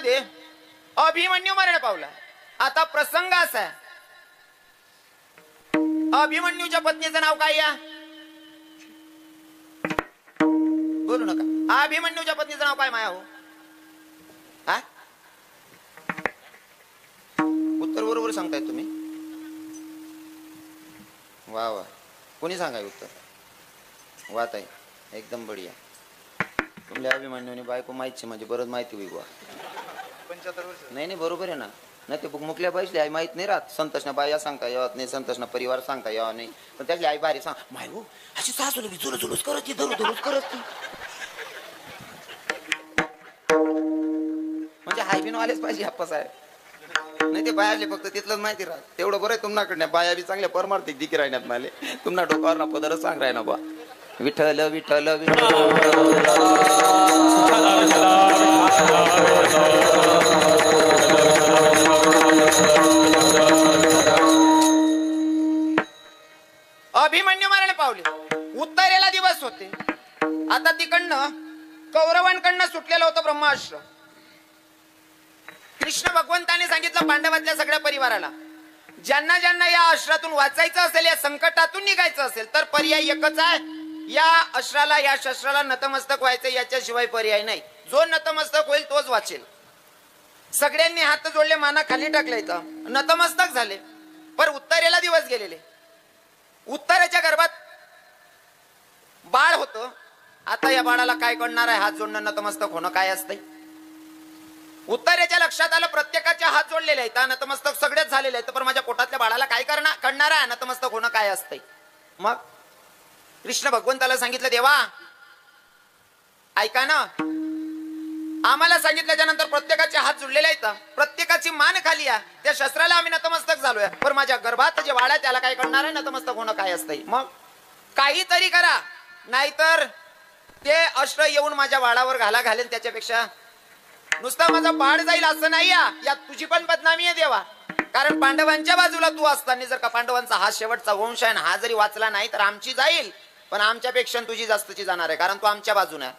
काळामध्ये अभिमन्यू मरण पावला. आता प्रसंग असा आहे, अभिमन्यूच्या पत्नीचं नाव काय या? बोलू नका. अभिमन्यूच्या पत्नीचं नाव काय माया हो? हा, उत्तर बरोबर सांगताय तुम्ही. वा वा, कोणी सांगाय उत्तर? वा ताई, एकदम बढिया. तुमल्या अभिमन्यूने बायको माहिती म्हणजे बरंच माहिती होईल बा. 75 वर्ष. नाही बरोबर आहे ना. नाही ते मुकल्या बाईसली आई माहित नाही राहत. संतोषना बाया सांगता येत नाही, संतोषना परिवार सांगता येत नाही, पण त्यातली आई बारी सांग माय हो अशी सासू लगी जुलूस जुलूस करत ती, धरू धरूच करत ती. म्हणजे हाय बिन आलेच पाहिजे हप्पा साहेब. नाही ते बायाले फक्त तिथलंच माहिती राहत. तेवढं बरं आहे तुमनाकडे. बाया बी चांगल्या परमार्थिक दिकी राहण्यात माले. तुमना डोकावर ना पदरच सांग राही ना बा. विठ्ठल विठ्ठल अभिमन्यू मरण पावले. उत्तरेला दिवस होते. आता तिकडनं कौरवांकडनं सुटलेलं होतं ब्रह्मास्त्र. कृष्ण भगवंताने सांगितलं पांडवातल्या सगळ्या परिवाराला, ज्यांना ज्यांना या अस्त्रातून वाचायचं असेल, या संकटातून निघायचं असेल, तर पर्याय एकच आहे. या अस्त्राला, या शस्त्राला नतमस्तक व्हायचं, याच्याशिवाय पर्याय नाही. जो नतमस्तक होईल तोच वाचेल. सगळ्यांनी हात जोडले, माना खाली टाकले, नतमस्तक झाले. पण उत्तरेला दिवस गेलेले. उत्तरेच्या गर्भात बाळ होतं. आता या बाळाला काय करणार आहे? हात जोडणं, नतमस्तक होणं काय असतंय? उत्तरेच्या लक्षात आलं, प्रत्येकाचे हात जोडलेले आहेत, नतमस्तक सगळेच झालेले आहेत, पण माझ्या पोटातल्या बाळाला काय करणार आहे? नतमस्तक होणं काय असतंय? मग कृष्ण भगवंताला सांगितलं, देवा ऐका ना, आम्हाला सांगितल्याच्या नंतर प्रत्येकाचे हात जोडलेले आहेत, प्रत्येकाची मान खाली आहे, त्या शस्त्राला आम्ही नतमस्तक झालोय, पण माझ्या गर्भात जे बाळ आहे त्याला काय करणार आहे? नतमस्तक होणं काय असतंय? मग काहीतरी करा, नाहीतर ते अस्त्र येऊन माझ्या बाळावर घालेल. त्याच्यापेक्षा नुसतं माझं बाळ जाईल असं नाही, यात तुझी पण बदनामी आहे देवा. कारण पांडवांच्या बाजूला तू असताना जर का पांडवांचा हा शेवटचा वंश आहे, हा जरी वाचला नाही तर आमची जाईल, पण आमच्यापेक्षा तुझी जास्तची जाणार आहे, कारण तू आमच्या बाजूने आहे.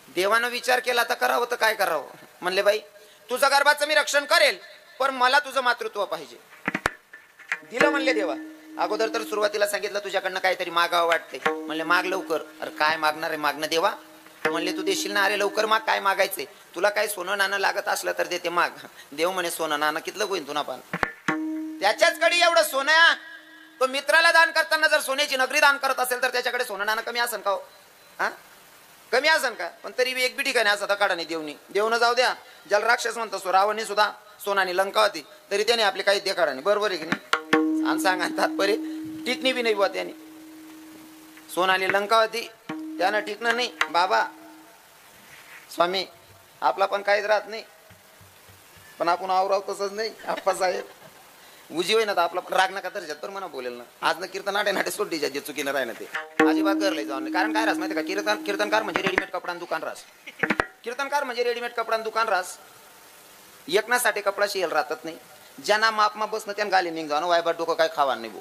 देवानं विचार केला, तर करावं तर काय करावं? म्हणले, बाई तुझं गर्भाचं मी रक्षण करेल, पण मला तुझं मातृत्व पाहिजे. दिलं म्हणले देवा. अगोदर तर सुरुवातीला सांगितलं तुझ्याकडनं काहीतरी मागावं वाटते. म्हणले माग लवकर. अरे काय मागणार आहे? मागणं देवा. म्हणले तू देशील ना? अरे लवकर माग. काय मागायचंय तुला? काय सोनं नाणं लागत असलं तर देते, माग. देव म्हणे सोनं नाणं कितलं होईल तुला? पण त्याच्याचकडे एवढं सोनं, तो मित्राला दान करताना जर सोन्याची नगरी दान करत असेल तर त्याच्याकडे सोनं नाणं कमी असेल का हो? हा, कमी असेल का? पण तरी एक बी ठिकाणी असं काढा नाही देवनं जाऊ द्या. ज्याला राक्षस म्हणतो सो, रावणी सुद्धा सोनानी लंका होती, तरी त्याने आपली काही देखाडा नाही. बरोबर आहे की नाही? आणि सांगा तात्पर्य टिकणी बी नाही बुवा त्याने. सोनाली लंका होती, त्यानं टिकणं नाही. बाबा स्वामी आपला पण काहीच राहत नाही, पण आपण आवराव तसंच नाही. आप्पा साहेब उजी होई ना तर आपला पण राग नका तर पण म्हणा बोलेल ना. आज ना कीर्तन नाटे सोडीच्या जे चुकीनं राही ना ते अजिबात गरले जाऊन नाही. कारण काय रास माहिती का? कीर्तनकार म्हणजे रेडीमेड कपडा दुकान रास. कीर्तनकार म्हणजे रेडीमेड कपडा दुकान रास. एकनासाठी कपडा शियल राहतात नाही. ज्यांना मापमा बसणं त्यानं गाली निघ जाणं, वायबा डोकं काय खावा नाही बो.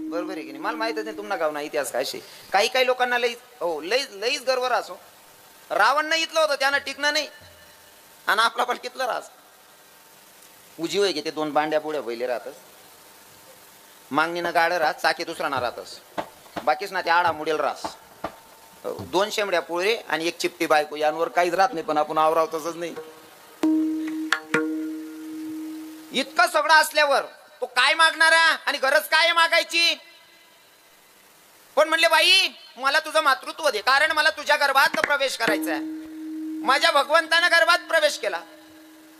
बरोबर आहे की नाही? मला माहितच नाही तुम्हाला गाव ना इतिहास काय शे. काही लोकांना लईच गर्व रासो. रावण नाही इथलं होतं, त्यानं टिकणं नाही, आणि आपला पण कितलं रास. उजी होय ते दोन बांड्या पुढे पहिले राहतस, मागणीनं गाडं राहत, चाकी दुसरा ना राहतस, बाकीच ना ते आडा मुडेल रास. दोन शेंबड्या पोळे आणि एक चिपटी बायको, यांवर काहीच राहत नाही, पण आपण आवराव तसंच नाही. इतकं सगळं असल्यावर तो काय मागणार आहे आणि गरज काय मागायची? पण म्हणले बाई मला तुझं मातृत्व दे, कारण मला तुझ्या गर्भात प्रवेश करायचा आहे. माझ्या भगवंतानं गर्भात प्रवेश केला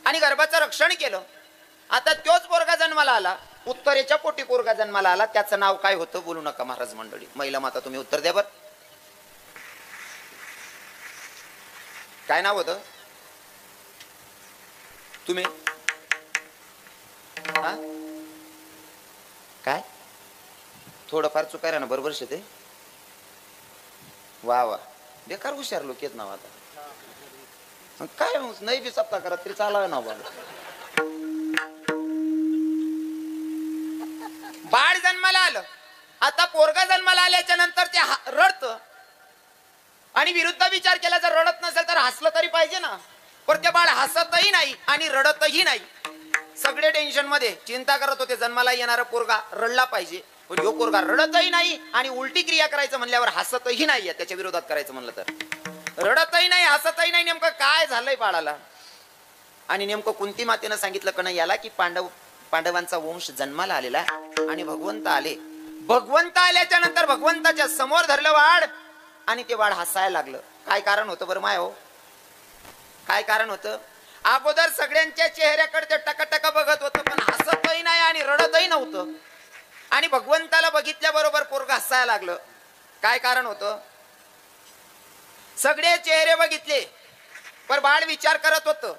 आणि गर्भाचं रक्षण केलं. आता तोच पोरगा जन्माला आला, उत्तरेच्या पोटी पोरगा जन्माला आला. त्याचं नाव काय होतं? बोलू नका महाराज मंडळी. महिला माता तुम्ही उत्तर द्या बर. काय नाव होतं? तुम्ही काय थोडंफार चुकायला ना बरोबर शेते. वा वा, बेकार हुशार लोक येत नाव. आता काय नाही बी सप्ताह करत तरी चालावे ना बाबा. बाळ जन्माला आलं. आता पोरगा जन्माला आल्याच्या नंतर ते रडत. आणि विरुद्ध विचार केला, जर रडत नसेल तर हसलं तरी पाहिजे ना. पण ते बाळ हसतही नाही आणि रडतही नाही. सगळे टेन्शन मध्ये चिंता करत होते, जन्माला येणारा पोरगा रडला पाहिजे, पण ह्यो पोरगा रडतही नाही आणि उलटी क्रिया करायचं म्हणल्यावर हसतही नाहीये. त्याच्या विरोधात करायचं म्हणलं तर रडतही नाही, हसतही नाही. नेमकं काय झालंय बाळाला? आणि नेमकं कुंती मातेनं सांगितलं का नाही याला, की पांडवांचा वंश जन्माला आलेला आणि भगवंत आले. भगवंत आल्याच्या नंतर भगवंताच्या समोर धरलं वाढ आणि ते वाढ हसायला लागलं. काय कारण होतं बरं माय हो? काय कारण होतं? अगोदर सगळ्यांच्या चेहऱ्याकडे ते टकटक बघत होतं, पण हसतही नाही आणि रडतही नव्हतं. आणि भगवंताला बघितल्याबरोबर पोरग हसायला लागलं. काय कारण होतं? सगळे चेहरे बघितले, पण बाळ विचार करत होतं,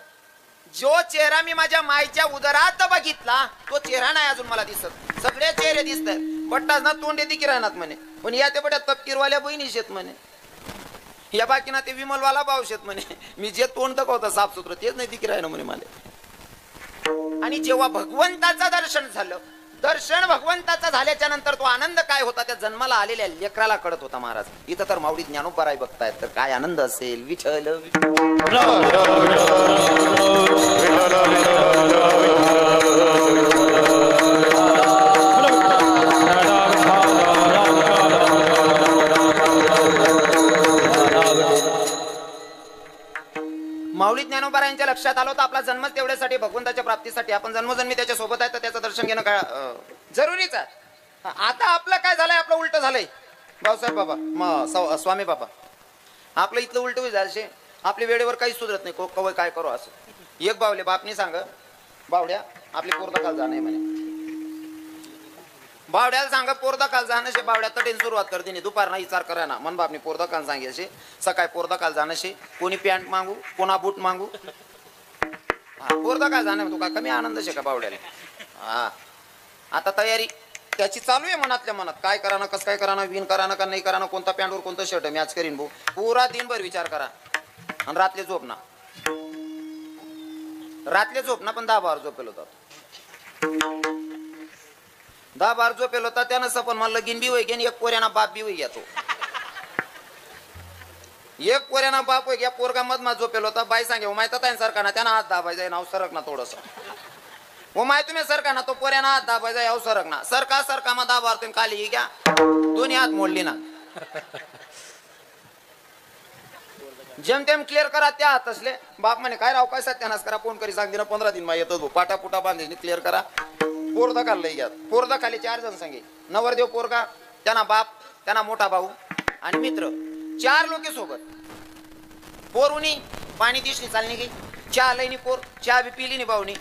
जो चेहरा मी माझ्या मायच्या उदरात बघितला तो चेहरा नाही अजून मला दिसत. सगळे चेहरे दिसत आहेत, बट्टा ना तोंड येते किराणात म्हणे, पण या ते बट्या तपकीरवाल्या बहिणी शेत म्हणे, या बाकीना ते विमलवाला भाऊ शेत म्हणे. मी जे तोंड दाखवतं साफसुत्र तेच नाही ती किरायना म्हणे मला. आणि जेव्हा भगवंताचं दर्शन झालं, दर्शन भगवंताचं झाल्याच्या नंतर तो आनंद काय होता त्या जन्माला आलेल्या लेकराला कळत होता महाराज. इथं तर माऊली ज्ञानोबाराय बघतायत, तर काय आनंद असेल. विठ्ठल माऊली ज्ञानोबारायांच्या लक्षात आलं होतं आपला जन्म तेवढ्यासाठी, भगवंताच्या प्राप्तीसाठी. आपण जन्मजन्मी त्याच्या सोबत आहे, तर त्याचं दर्शन घेणं काय जरुरीच आहे. आता आपलं काय झालंय? आपलं उलट झालंय भाऊसाहेब बाबा, स्वामी बाबा. आपलं इथलं उलट झालं. आपल्या वेळेवर काही सुधरत नाही, कवय काय करू असं. एक बावले बापनी सांग, बावड्या आपली पोरदा काल जाणं म्हणे. बावड्याला सांगा पोरदा काल जाणं शे. बावड्या तटेन सुरुवात करते नाही, दुपार नाही विचार करा ना. मन बापनी पोरदा काल सांगायचे, सकाळी पोरदा काल जाणं शे. कोणी पॅन्ट मागू, कोणा बूट मागू. पोरदा काल जाणं तुका कमी आनंद शे का बावड्याला? हा, आता तयारी त्याची चालू आहे मनातल्या मनात. काय करा ना, कसं काय करा ना, विन करा ना का नाही करा ना, कोणता पॅन्टवर कोणतं शर्ट मॅच करीन भाऊ. पुरा दिनभर विचार करा आणि रात्री झोप ना. रात्री झोप ना, पण 10 बार झोपेल होता. 10 बार झोपेल होता त्यानं सपन मला लगीन बी होई गेन, एक पोऱ्याना बाप बी होई घ्या. तो एक पोऱ्याना बाप होई घ्या. पोरगा मधमा झोपेल होता. बाई सांगे माहित सारखा ना, त्यानं हात दाबायचा नाव सरक ना थोडस. हो माय तुम्ही सरका ना, तो पोऱ्याना हात दाबायचा याव सरक ना. सरका सरका मा 10 बार तुम्ही खाली घ्या, दोन्ही हात मोडली ना. जेम तेम क्लिअर करा त्या हात असले. बाप म्हणे काय राव काय सत्यानाश करा, फोन करी सांगते ना 15 दिन मा येतो भाऊ. पाटा पुटा बांधे क्लिअर करा. पोरदा खाल्लंय घ्या. पोरदा खाली 4 जण सांगे, नवरदेव पोरगा, त्यांना बाप, त्यांना मोठा भाऊ आणि मित्र, 4 लोके सोबत. पोरुनी पाणी दिसणी चालणी गे, चहा लईनी पोर, चहा बी पिली नी भाऊनी.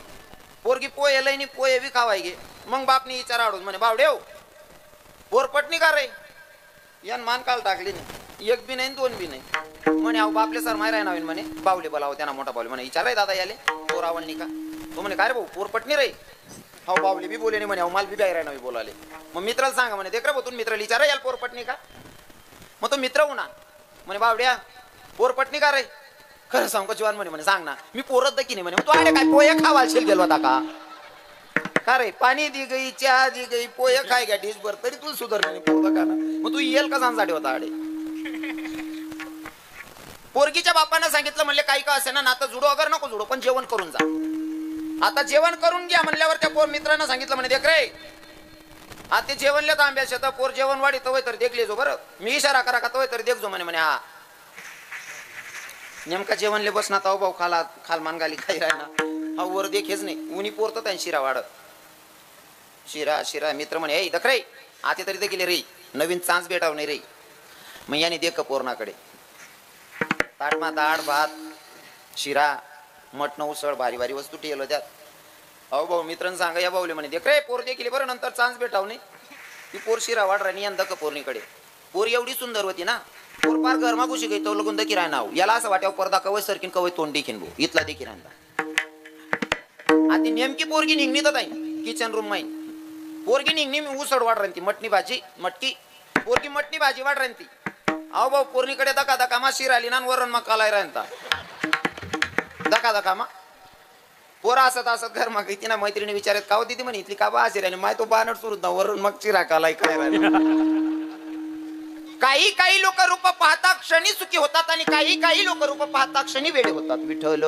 पोरगी पोहे लईनी, पोहे बी खावाय गे. मग बापनी विचार आडून म्हणे बावडेव पोर पटणी का रे? यान मान काल टाकली नाही, एक बी नाही 2 बी नाही. म्हणे अहो बापले सर माय राय म्हणे. बावले बोलाव, त्यांना मोठा बावले म्हणे विचाराय दादा याले पोर आवडणी का? तो म्हणे काय रे भाऊ पोर पटणी रे? हो बावले बी बोले नाही म्हणे, माल बी बाहेर नाही बोलाले. मग मित्राला सांगा म्हणे, देख रे भाऊ तुम्ही मित्राला विचारा याल पोर पटणी का? मग तो मित्र होणार म्हणे बावड्या पोर पटणी का रे? खरं सांग जीवन म्हणे सांग ना, मी पोरत दकी नाही म्हणे. तू आडे काय पोहे खावाल गेलो होता का रे? पाणी दी गई, चहा दी गई, पोहे खाय घ्या डिश भर, तरी तू सुधारला नाही पोरदा का ना. मग तू येल का सांगसाठी होता आडे? पोरगीच्या बापानं सांगितलं म्हणले काही का असे ना, नातं जुडो अगर नको जुडो, पण जेवण करून जा. आता जेवण करून घ्या म्हणल्यावर त्या पोर मित्रांना सांगितलं म्हणे देख रे आता जेवणले तर आंब्या शेत पोर जेवण वाढी तवय तर देखले जो बरं. मी इशारा करा का तवय तर देख जो म्हणे. म्हणे हा नेमका जेवणले बस ना ताऊ भाऊ खाला खाल मान गाली खाई राय ना. हा वर देखेच नाही, उनी पोरत त्या शिरा वाढत शिरा शिरा. मित्र म्हणे ए दख रे आता तरी देखील रे नवीन चान्स भेटाव नाही रे. मग याने देख पोरणाकडे ताटमा दाळ भात शिरा मटण उसळ भारी भारी वस्तू ठेवलं त्यात. अहो भाऊ मित्रांनो सांगा या भाऊले म्हणे देख रे पोर देखील बरं नंतर चान्स भेटाव नाही. ती पोर शिरा वाढ राणी यंदा का पोरणीकडे. पोर एवढी सुंदर होती ना, पोर पार घरमा घुशी गई तो लगून दकी राय नाव. याला असं वाट्यावर पर्दा कवय सरकीन कवय तोंड देखीन भाऊ इथला देखील राहता. आता नेमकी पोरगी निघणी तर नाही किचन रूम माहीन. पोरगी निघणी मी उसळ वाढ राहती मटणी भाजी मटकी. पोरगी मटणी भाजी वाढ राहती. अहो भाऊ पोरणीकडे दका दका मा शिरा आली ना वरण मग कालाय राहता दका दका मा. पोरा असत असत घर मग तिना मैत्रिणी विचारत का होती ती म्हणे इथली का बा शिरा माय तो बानट सुरू वरून मग चिरा कालाय काय राहिला. काही काही लोक रूप पाहता क्षणी सुखी होतात आणि काही काही लोक रूप पाहता क्षणी वेडे होतात. विठ्ठल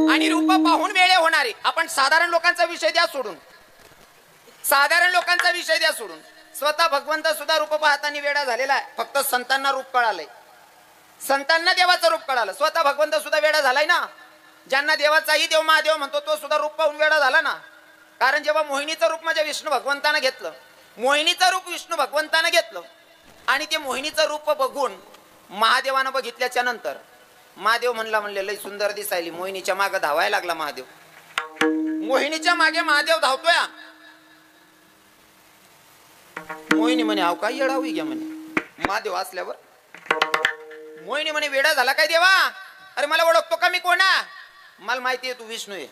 आणि रूप पाहून वेळे होणारे. आपण साधारण लोकांचा विषय द्या सोडून, साधारण लोकांचा विषय द्या सोडून, स्वतः भगवंत सुद्धा रूप पाहताना वेडा झालेला आहे. फक्त संतांना रूप कळालंय, संतांना देवाचं रूप कळालं. स्वतः भगवंत सुद्धा वेडा झालाय ना. ज्यांना देवाचाही देव महादेव म्हणतो तो सुद्धा रूप पाहून वेडा झाला ना. कारण जेव्हा मोहिनीचं रूप माझ्या विष्णू भगवंतानं घेतलं, मोहिनीचं रूप विष्णू भगवंतानं घेतलं आणि ते मोहिनीचं रूप बघून महादेवानं बघितल्याच्या नंतर महादेव म्हणले लय सुंदर दिसायली. मोहिनीच्या मागे धावायला लागला महादेव. मोहिनीच्या मागे महादेव धावतोय. मोहिनी म्हणे अहो काय येडा होई घ्या म्हणे महादेव असल्यावर. मोहिनी म्हणे वेडा झाला काय देवा? अरे मला ओळखतो का मी कोणा? मला माहिती आहे तू विष्णू आहे,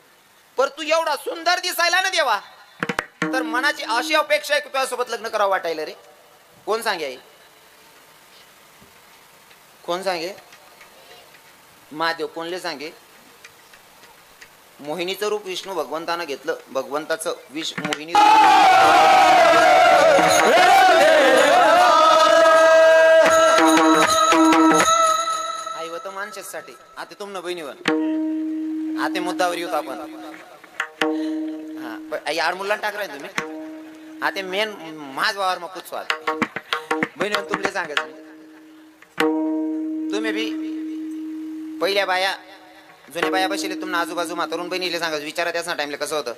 पर तू एवढा सुंदर दिसायला ना देवा, तर मनाची अशी अपेक्षा आहे की तुझ्यासोबत लग्न करावं वाटायला रे. कोण सांगे? कोण सांगे? महादेव कोणले सांगे? मोहिनीचं रूप विष्णू भगवंतानं घेतलं. भगवंताचं मोहिनी आई होत माणसासाठी. आता तुम न बहिणीवर आता मुद्दावर येऊत आपण. हा यार मुलांना टाकराय तुम्ही आता मेन माझ वावर मग पुचवा बहिणीवर तुमले सांगायचं. तुम्ही बी पहिल्या बाया जुन्या बाया बसले तुम्हाला आजूबाजू म्हातारून बहिणीले सांगायचं. विचारा त्याच ना टाइमला कसं होतं.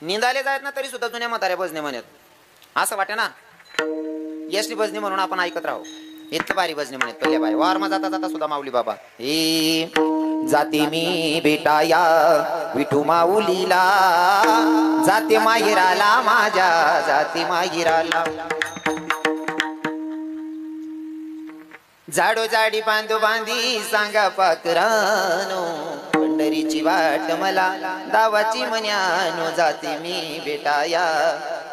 निंदाले जायत ना तरी सुद्धा जुन्या म्हाताऱ्या भजने म्हणत. असं वाटे ना यशनी भजनी म्हणून आपण ऐकत राहू. इतकं भारी भजने म्हणत पहिल्या बाया. वारमा जाता जाता सुद्धा माऊली बाबा हे जाते मी बेटाया विठू माऊलीला, जाते माहिराला माझ्या जाते माहिराला. झाडो जाडी बांधो बांधी सांगा पाकरानो, पंढरीची वाट मला दावाची मन्यानो, जाते मी बेटाया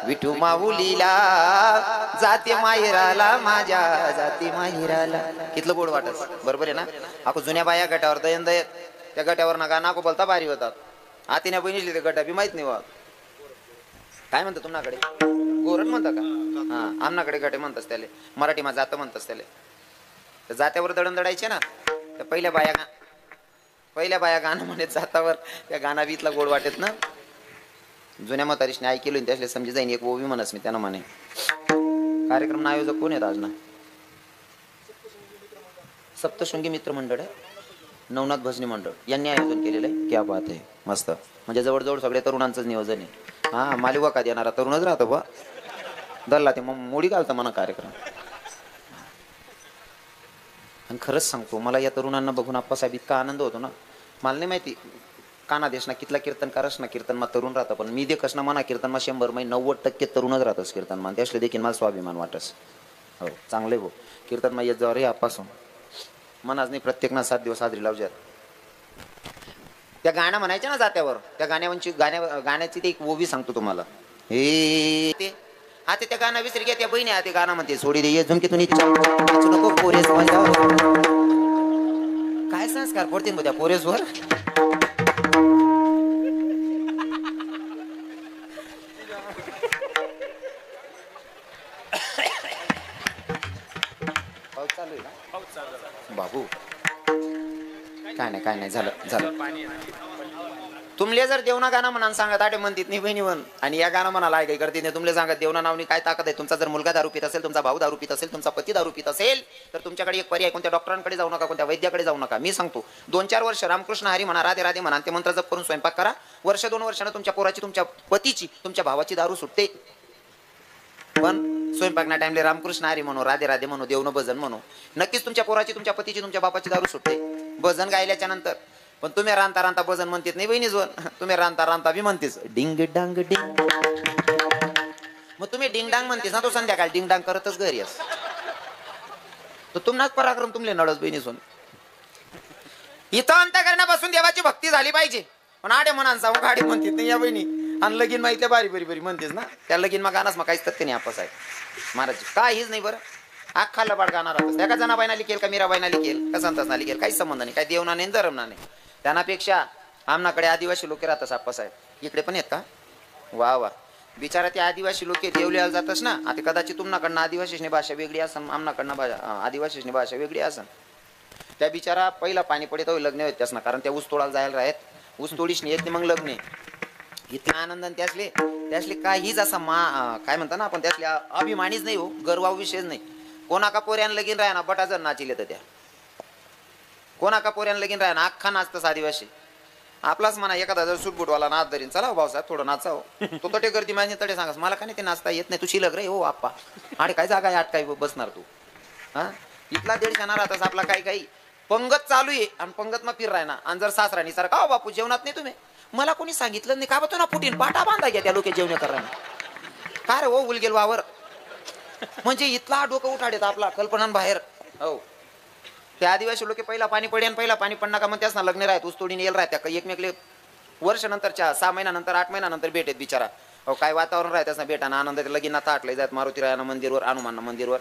विठू माऊलीला, जाते माहेराला माझ्या जाते माहेराला. कितलं गोड वाटत बरोबर आहे ना. आपण जुन्या बाया गटावर दयन दयत त्या गटावर ना गाणं बोलता भारी होतात. आतीने बहिणीली ते गटा बी माहित नाही वा काय म्हणतात तुमच्याकडे गोरण म्हणता का? हा आमनाकडे गटे म्हणतात त्याले. मराठी मा जात म्हणतात त्याले. जात्यावर दळण दडायचे ना तर पहिल्या बाया गाणं म्हणत जातावर त्या गाणा बीतला गोड वाटत ना. जुन्या म्हातारीशने ऐकलं त्यासले समजी जाईन एक ओवी म्हणस मी त्यांना म्हणे. कार्यक्रम आयोजक कोण आहेत आज ना? सप्तशृंगी मित्र मंडळ आहे, नवनाथ भजनी मंडळ यांनी आयोजन केलेलं आहे. क्या बात आहे, मस्त. म्हणजे जवळजवळ सगळे तरुणांचंच नियोजन आहे. हा मालिका का देणारा तरुणच राहतो बा. दल्ला ते मग मोडी घालतं म्हणा कार्यक्रम. आणि खरंच सांगतो मला या तरुणांना बघून आप्पासाहेब इतका आनंद होतो ना. मला नाही माहिती काना देशना कितला कीर्तनकारच ना कीर्तनमा तरुण राहतं, पण मी देखस ना म्हणा कीर्तनमा 100 मै 90% तरुणच राहतस कीर्तनमा. त्यासले देखील मला स्वाभिमान वाटस. हो चांगले हो कीर्तनमा येत जाऊ रे आपासून मनाच नाही. प्रत्येक ना 7 दिवस हाजरी लावज्यात. त्या गाणं म्हणायच्या ना जात्यावर त्या गाण्याची ते एक ओवी सांगतो तुम्हाला. हे ते आता त्या गाणं विसरी घ्या. त्या बहिणी ते गाणं म्हणते सोडी दे झुमकीतून नको पोरेस. काय संस्कार पडतील मग त्या पोरेसवर. बाबू काय नाही झालं. तुमले जर देवना गाणं म्हणा सांगत आटे म्हणतात नाही बहिणी म्हण आणि या गाणं म्हणाला काय करते नाही. तुमले सांगत देवना नावनी काय ताकद आहे. तुमचा जर मुलगा दारू पित असेल, तुमचा भाऊ दारू पित असेल, तुमचा पती दारू पित असेल तर तुमच्याकडे एक पर्याय. कोणत्या डॉक्टरांकडे जाऊ नका, कोणत्या वैद्याकडे जाऊ नका. मी सांगतो 2-4 वर्ष रामकृष्ण हरी म्हणा, राधे राधे म्हणा, ते मंत्र जप करून स्वयंपाक करा. 1-2 वर्षानं तुमच्या पोराची, तुमच्या पतीची, तुमच्या भावाची दारू सुटते. पण स्वयंपाक ना टाइमले रामकृष्ण हरी म्हणू, राधे राधे म्हणू, देवनं भजन म्हणू, नक्कीच तुमच्या पोराची, तुमच्या पतीची, तुमच्या बापाची दारू सुटते भजन गायल्याच्या नंतर. पण तुम्ही रांता रांता भजन म्हणतेत नाही बहिणी जोन. तुम्ही रांता रांता बी म्हणतेस डिंग डांग डिंग. मग तुम्ही डिंग डांग म्हणतेस ना तो संध्याकाळ डिंग डांग करतच घरी अस. तर तुम्हाच पराक्रम तुमले नडस बहिणी सोन. इथं अंतकरणापासून देवाची भक्ती झाली पाहिजे. पण आडे म्हणान सांगू गाडी म्हणतात नाही या बहिणी. आणि लगीन माहिती बारी बरी बरी म्हणतेस ना त्या लगीन मग गानास मग काहीच तथ्य नाही. आपस आहे महाराज काहीच नाही. बरं अख्खा लबाड गाणार राहतोस. त्या का जनाबाईना लिखेल का मीराबाईना लिखेल का संतासना लिखेल, काही संबंध नाही, काही देवना नाही धरमना नाही. त्यांनापेक्षा आमनाकडे आदिवासी लोक राहतात आप्पासाहेब. इकडे पण येत का? वा वा. बिचारा ते आदिवासी लोक देवल्याला जातस ना. आता कदाचित तुमनाकडनं आदिवासीची भाषा वेगळी असन, आमनाकडनं आदिवासीची भाषा वेगळी असन. त्या बिचारा पहिला पाणी पडत लग्न होत त्यास ना, कारण त्या ऊस तोडायला जायला राहत. ऊस तोडीच नाही येत मग लग्न. इतका आनंदाने त्यासले काहीच असा काय म्हणता ना आपण, त्यासले अभिमानीच नाही हो, गर्वाव विषयच नाही. कोणा का पोऱ्यान लगीन राहा ना बटाजर नाचिले तर त्या कोणा का पोऱ्यान लगीन राहा ना अख्खा नाचतस आदिवासी. आपलाच म्हणा एखादा जर सुटबुटवाला नाच धरीन, चला भाऊसाहेब थोडं नाचाव, तो तटे गर्दी माझी तटे सांगास मला का नाही ते नाचता येत नाही, तू शिलक रे हो आप्पा, आणि काय जागा आठ काय बसणार तू. हा इथला दीड ना राहतास आपला काही पंगत चालू आहे आणि पंगत मग फिर राय ना. आणि जर सासराणी सर का बापू जेवणात नाही तुम्ही, मला कोणी सांगितलं नाही का बा, तू ना फुटीन पाटा बांधा घ्या त्या लोक जेवण करायला काय रे हो उलगेल वावर. म्हणजे इथला डोकं उठाडेत आपला कल्पनान बाहेर. हो ते आदिवासी लोक पहिला पाणी पडेन पहिला पाणी पडणार का मग त्याच ना लग्न राहत ऊसतोडीने येईल राहत्या का एकमेकले वर्ष नंतरच्या 6 महिन्यानंतर 8 महिन्यानंतर भेटेत बिचारा. हो काय वातावरण राहत ना भेटाना आनंद लगीन आता आटले जात मारुती राया मंदिरवर हनुमान मंदिरवर.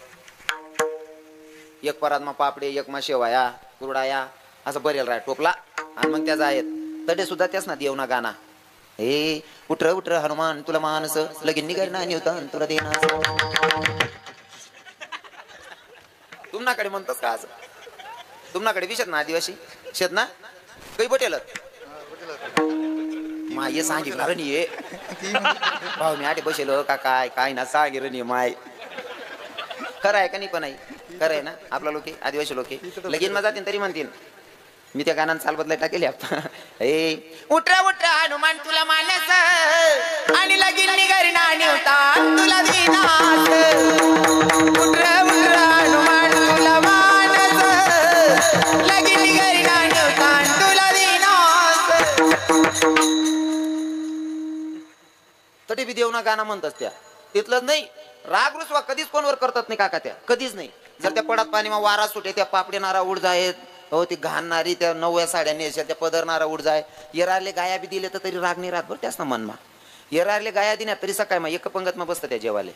एक परात्मा पापडे एक मा शेवाया कुरडाया असं बरेल राय टोपला आणि मग त्याचा आहेत तडे सुद्धा त्याच ना देवना गाणा. हे उठर उठर हनुमान तुला मानस लगीन निघाल ना होता तुला देणार. तुमनाकडे म्हणतोस का असं, तुमनाकडे विषत ना आदिवासी शेत ना काही बटेल माय सांगितलं रे भाऊ मी आठे बसेल का काय ना सांगे रे माय. खरं आहे का नाही पण आहे खरं आहे ना. आपला लोके आदिवासी लोके लगीन मग जातील तरी म्हणतील मी त्या गाण्यात चाल बदलाय टाकेल ए उठरा उठरा हनुमान तुला मानस आणि लगीन निघारी नाणी होता तुला दिनास. उठरा उठरा हनुमान तुला मानस लगीन निघारी नाणी होता तुला दिनास. तरी बी देवना गाणं म्हणतात त्या तिथलंच नाही. राग रुसवा कधीच कोणवर करतात नाही काका त्या कधीच नाही. जर त्या पडात पाणी मग वारा सुटे त्या पापडेनारा उड जायत हो ती घालणारी त्या नवव्या साड्या नेशा त्या पदरणारा उड जाय. येरारले गाया बी दिले तर तरी राग नाही राहत बरं त्याच ना मनमा. येरारले गाया दिल्या तरी सकाळ मग एक पंगत मग बसतं त्या जेवाले.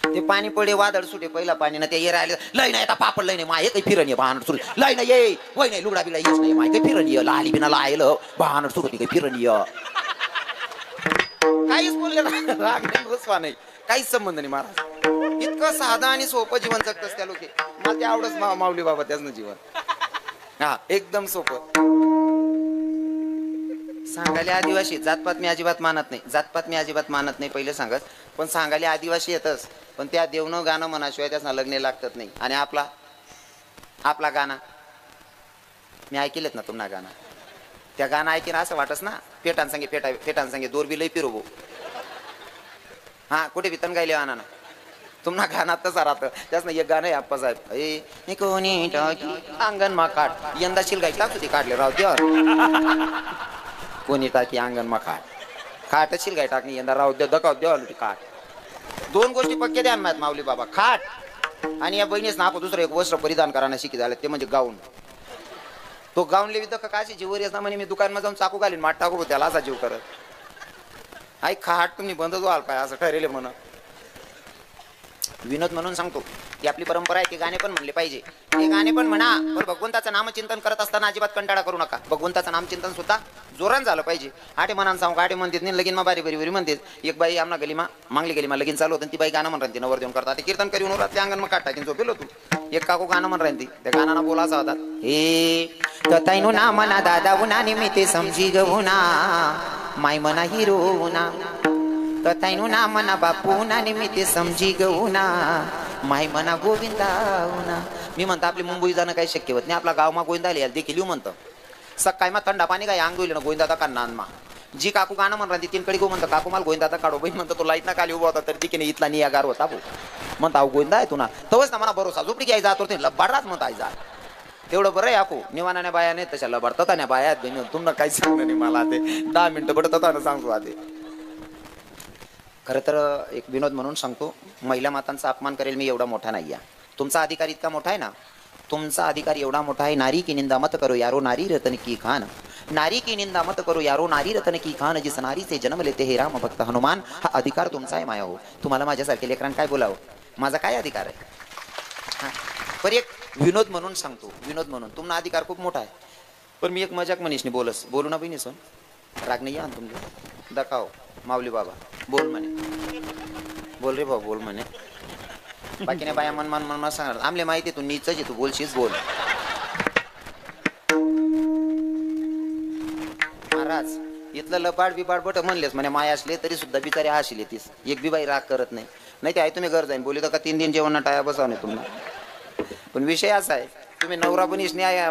ते पाणी पडे वादळ सुटे पहिला पाणी ना त्या येराले लय नाही आता पापड लय नाही माय काही फिरण ये बहानट सुरू लय नाही ये वय नाही लुगडा बिला येच नाही माय काही फिरण ये लाली बिना लायलं बहानट सुरू काही फिरण ये काहीच बोलले ना राग नाही रुसवा नाही काहीच संबंध नाही महाराज. इतकं साधं आणि सोपं जीवन जगतच त्या लोके. मला ते आवडच माऊली बाबा त्याच ना जीवन. हा एकदम सोपं. सांगाले आदिवासी जातपात मी अजिबात मानत नाही, जातपात मी अजिबात मानत नाही पहिले सांगत. पण सांगाले आदिवासी येतच पण त्या देवनं गाणं म्हणाशिवाय त्याच लग्न लागतात नाही. आणि आपला गाणं मी ऐकलेत ना तुम्हाला गाणं त्या गाणं ऐकीन असं वाटस ना पेटांसंगे पेटांसंगे दोरबी लई फिरवू. हा कुठे वितन गायले आणा ना तुम्हाला गाणं तसा राहतं त्याच नाही. एक गाणं आहे आप्पा साहेब ए कोणी टाकी अंगण मा काट यंदा शिलगाई टाकू ती काढले राव द्या कोणी टाकी अंगण मा खाट शिलगाई टाकणी यंदा राव द्या दकाव द्या काट. 2 गोष्टी पक्के द्या माहित माऊली बाबा खाट आणि या बहिणीच ना आपण दुसरं एक वस्त्र परिधान करायला शिकी झालं ते म्हणजे गाऊन. तो गाऊन लेवी दक काशी जीवर येत ना म्हणे मी दुकानमा जाऊन चाकू घालीन माठ टाकू त्याला असा जीव करत आई खाट तुम्ही बंदच व्हाल पाय असं ठरेल म्हणा. विनोद म्हणून सांगतो की आपली परंपरा आहे की गाणे पण म्हणले पाहिजे. ते गाणे पण म्हणा पण भगवंताचं नामचिंतन करत असताना अजिबात कंटाळा करू नका. भगवंताचं नामचिंतन सुद्धा जोरान झालं पाहिजे. आठे मनान सांगू आठे म्हणतात नाही लगीन मा बारी बरी बरी म्हणते. एक बाई आमना गलीमा मांगली गलीमा लगीन चालू होतं ती बाई गाणं म्हणून नवर देऊन करतात ते कीर्तन करून राहते अंगण मग काढता की झोपेल होतो. एक काकू गाणं म्हण राहते त्या गाण्याना बोलायचा होता हे तैनु ना मना दादा उना निमित्ते समजी गवुना माय मना हिरो उना तैनु ना मना बापू ना निमित्ते समजी गवुना माय मना गोविंदा उना. मी म्हणतो आपली मुंबई जाणं काही शक्य होत नाही. आपला गाव मा गोविंदा लिहायला देखील येऊ म्हणतं सकाळी मा थंडा पाणी काय अंग होईल ना गोविंदा का नान मा जी काकू गाणं म्हण राहते तीन कडे गो म्हणतो काकू मला गोविंदा काढो बहीण म्हणतो तो लाईट ना खाली उभा होता तर तिकडे इथला नियागार होता भाऊ म्हणता अहो गोविंदा आहे तुना तवच ना मला भरोसा झोपडी घ्याय जातो लबाडराच म्हणता आई जा तेवढं बरं आहे आकू निवानाने बाया नाही तशा लबाडतात आणि बाया आहेत बहिणी तुम्हाला काही सांगणं नाही मला ते 10 मिनिटं बडतात सांगतो आधी. खरं तर एक विनोद म्हणून सांगतो महिला मातांचा अपमान करेल मी एवढा मोठा नाही आहे. तुमचा अधिकार इतका मोठा आहे ना तुमचा अधिकार एवढा मोठा आहे. नारी की निंदा मत करो यारो नारी रतन की खान नारी की निंदा मत करो यारो नारी रतन की खान जिस नारी से जन्म लेते हे राम भक्त हनुमान. हा अधिकार तुमचा आहे माया हो. तुम्हाला माझ्यासारखे लेकरांना काय बोलावं माझा काय अधिकार आहे. पर एक विनोद म्हणून सांगतो, विनोद म्हणून तुम्हाला अधिकार खूप मोठा आहे. पण मी एक मजाक म्हणीस नाही बोलस, बोलू ना बहिणी सोन, राग नाही या तुमचे दाखव माऊली बाबा बोल म्हणे, बोल रे बाबा बोल म्हणे. बाकी नाही बाया मन सांगणार आमले माहिती तू नीच आहे, तू बोलशीस बोल. महाराज इथलं लबाड बिबाड बट म्हणलेस म्हणे माय असले तरी सुद्धा बिचारे हाशिले तीस, एक बी बाई राग करत नाही. नाही ते आहे तुम्ही घर जाईन बोली तर का 3 दिन जेवण टाया बसाव नाही तुम्हाला. पण विषय असा आहे तुम्ही नवरा पण न्याय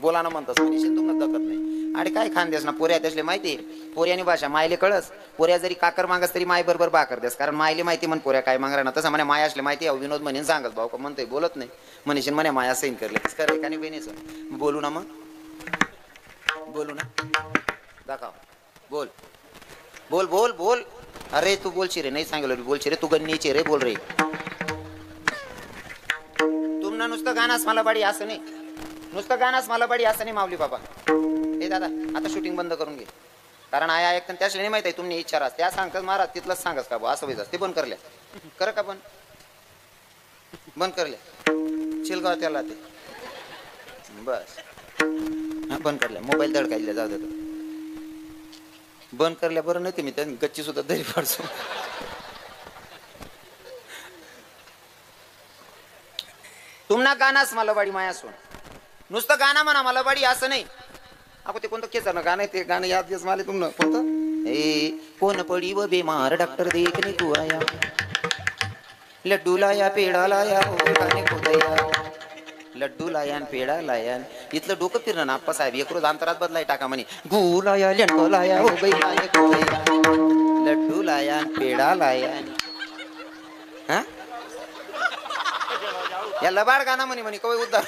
बोला ना म्हणतास म्हणशील तुम्हाला दखत नाही. आणि काय खान देस ना पोऱ्या त्यासले माहिती पोऱ्यानी भाषा मायले कळस. पोऱ्या जरी काकर मागस तरी माय बरोबर बाकर देस, कारण मायले माहिती म्हण पोऱ्या काय मागणार ना. तसं म्हणे माय असले माहिती विनोद म्हणेन सांगत भाऊ का म्हणतोय बोलत नाही म्हणशील म्हणे माया सैन करले कर का नाही बहिणीचं. बोलू ना मग बोलू ना दाखव बोल बोल बोल बोल. अरे तू बोलशी रे, नाही सांगितलं बोलशी रे, तू गन्नीचे रे बोल रे. तुमना नुसतं गाणास मला बाडी असं नाही, नुसतं गाणास मला बाडी असं नाही माऊली बाबा. हे दादा आता शूटिंग बंद करून घे, कारण आया एक त्याच नाही माहिती आहे तुम्ही इच्छा त्या सांगतात महाराज तिथलंच सांगस का बा असं व्हायचं ते बंद करल्या कर का बंद करल्या शिलगाव त्याला ते बस बंद करल्या. मोबाईल दडकायला जाऊ देतो बंद करल्या बरं नाही ते मी त्या गच्ची सुद्धा दरी फाडसो. तुम्हाला गाणास मला बाडी माया सोन, नुसतं गाणं म्हणा मला बाडी असं नाही. अगो ते कोणतं केसर गाणं आहे ते गाणं याद दिवस मला तुमनं कोणतं ए कोण पडी व बेमार डॉक्टर देखने तू आया लड्डू लाया पेडा लाया लड्डू लायान पेडा लायान. इथलं डोकं फिरणं ना आप्पा साहेब एक रोज अंतरात बदलाय टाका म्हणे गू लाया लंडो लाया हो गई लड्डू लायान पेडा लायान. हा या लबाड गाणं म्हणे म्हणे कवय उद्धार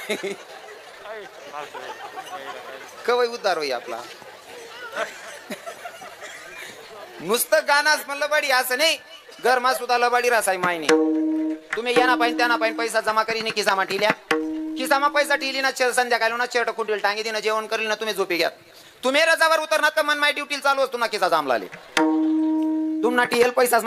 कवय उद्धार होई आपला. नुसतं गाणंच म्हणलं लबाडी असं नाही, घरमा सुद्धा लबाडी रासाई मायने. तुम्ही या ना पाहिजे त्या ना पाहिजे पैसा जमा करी नाही किसामा ठिल्या किसामा पैसा ठेली ना संध्याकाळी ना चेट कुंटील टांगी दिना जेवण करील ना तुम्ही झोपी घ्या. तुम्ही रजावर उतरणार तर मन माय ड्युटी चालू असतो ना किसा जामला तुम्हाला टीएल पैसा